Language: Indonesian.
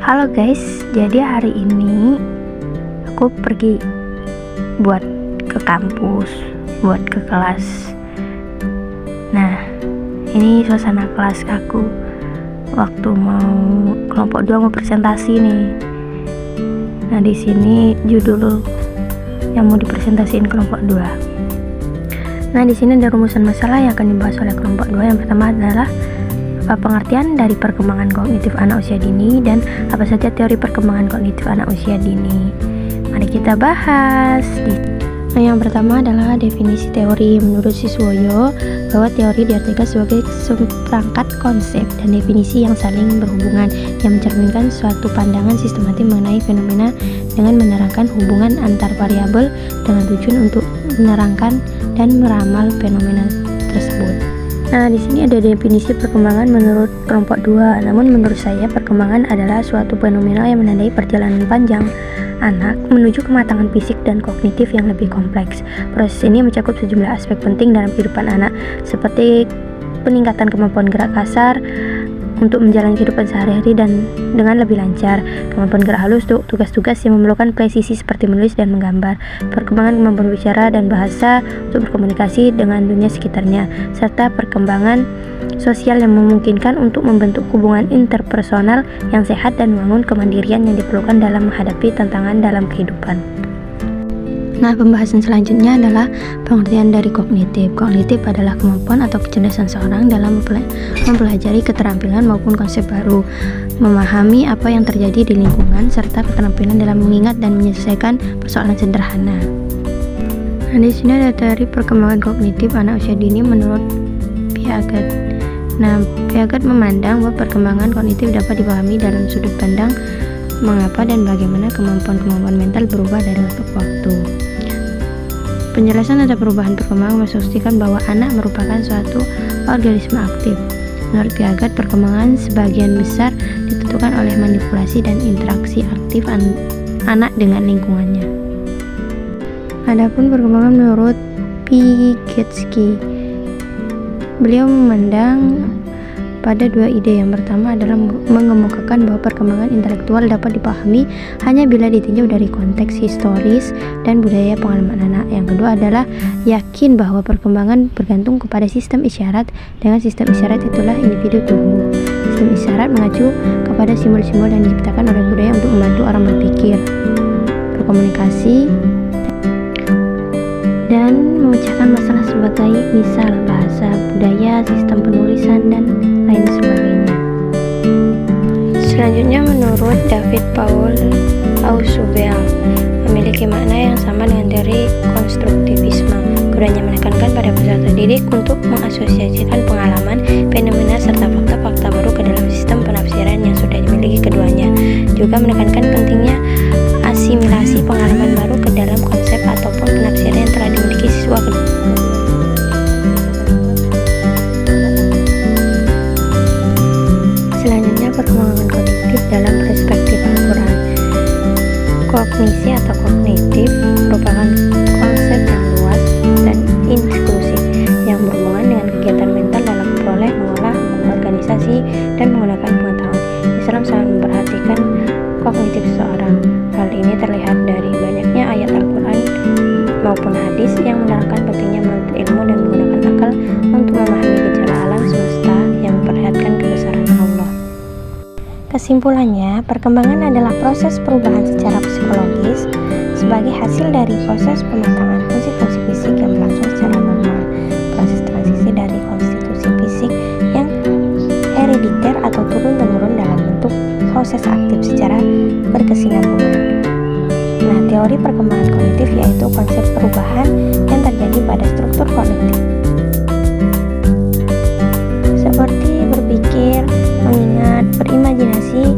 Halo guys, jadi hari ini aku pergi buat ke kampus, buat ke kelas. Nah, ini suasana kelas aku waktu mau kelompok 2 mau presentasi nih. Nah, di sini judul yang mau dipresentasiin kelompok 2. Nah, di sini ada rumusan masalah yang akan dibahas oleh kelompok 2. Yang pertama adalah pengertian dari perkembangan kognitif anak usia dini dan apa saja teori perkembangan kognitif anak usia dini. Mari kita bahas. Nah, yang pertama adalah definisi teori. Menurut Siswoyo, bahwa teori diartikan sebagai seperangkat konsep dan definisi yang saling berhubungan yang mencerminkan suatu pandangan sistematis mengenai fenomena dengan menerangkan hubungan antar variabel dengan tujuan untuk menerangkan dan meramal fenomena tersebut. Nah, di sini ada definisi perkembangan menurut kelompok 2. Namun menurut saya, perkembangan adalah suatu fenomena yang menandai perjalanan panjang anak menuju kematangan fisik dan kognitif yang lebih kompleks. Proses ini mencakup sejumlah aspek penting dalam kehidupan anak, seperti peningkatan kemampuan gerak kasar untuk menjalani kehidupan sehari-hari dan dengan lebih lancar, kemampuan gerak halus untuk tugas-tugas yang memerlukan presisi seperti menulis dan menggambar, perkembangan kemampuan bicara dan bahasa untuk berkomunikasi dengan dunia sekitarnya, serta perkembangan sosial yang memungkinkan untuk membentuk hubungan interpersonal yang sehat dan membangun kemandirian yang diperlukan dalam menghadapi tantangan dalam kehidupan. Nah, pembahasan selanjutnya adalah pengertian dari kognitif. Kognitif adalah kemampuan atau kecerdasan seorang dalam mempelajari keterampilan maupun konsep baru, memahami apa yang terjadi di lingkungan, serta keterampilan dalam mengingat dan menyelesaikan persoalan sederhana. Nah, di sini ada teori perkembangan kognitif anak usia dini menurut Piaget. Nah, Piaget memandang bahwa perkembangan kognitif dapat dipahami dalam sudut pandang mengapa dan bagaimana kemampuan-kemampuan mental berubah dari waktu ke waktu. Penjelasan tentang perubahan perkembangan memastikan bahwa anak merupakan suatu organisme aktif. Menurut Piaget, perkembangan sebagian besar ditentukan oleh manipulasi dan interaksi aktif anak dengan lingkungannya. Adapun perkembangan menurut Vygotsky, beliau memandang pada dua ide. Yang pertama adalah mengemukakan bahwa perkembangan intelektual dapat dipahami hanya bila ditinjau dari konteks historis dan budaya pengalaman anak. Yang kedua adalah yakin bahwa perkembangan bergantung kepada sistem isyarat. Dengan sistem isyarat itulah individu tumbuh. Sistem isyarat mengacu kepada simbol-simbol yang diciptakan oleh budaya untuk membantu orang berpikir, berkomunikasi, dan memecahkan masalah sebagai misal bahasa, budaya, sistem penulisan, dan lain sebagainya. Selanjutnya menurut David Paul Ausubel memiliki makna yang sama dengan teori konstruktivisme. Keduanya menekankan pada peserta didik untuk mengasosiasikan pengalaman, fenomena, serta fakta-fakta baru ke dalam sistem penafsiran yang sudah dimiliki keduanya. Juga menekankan pentingnya asimilasi pengalaman baru ke dalam konsep ataupun penafsiran yang telah dimiliki siswa kedua. Selanjutnya, perkembangan kognitif dalam perspektif Al-Quran. Kognisi atau kognitif merupakan konsep yang luas dan inklusif yang berhubungan dengan kegiatan mental dalam memperoleh, mengolah, mengorganisasi, dan menggunakan pengetahuan. Islam sangat memperhatikan kognitif seseorang. Hal ini terlihat dari banyaknya ayat Al-Quran maupun hadis yang menerangkan pentingnya menuntut ilmu dan menggunakan akal untuk memahami gejala alam semesta yang memperlihatkan kebesaran Allah. Kesimpulannya, perkembangan adalah proses perubahan secara psikologis sebagai hasil dari proses pematangan fungsi-fungsi fisik yang berlangsung secara normal. Proses transisi dari konstitusi fisik yang herediter atau turun-temurun dalam bentuk proses aktif secara berkesinambungan. Nah, teori perkembangan kognitif yaitu konsep perubahan yang terjadi pada struktur kognitif, seperti berpikir, mengingat, berimajinasi,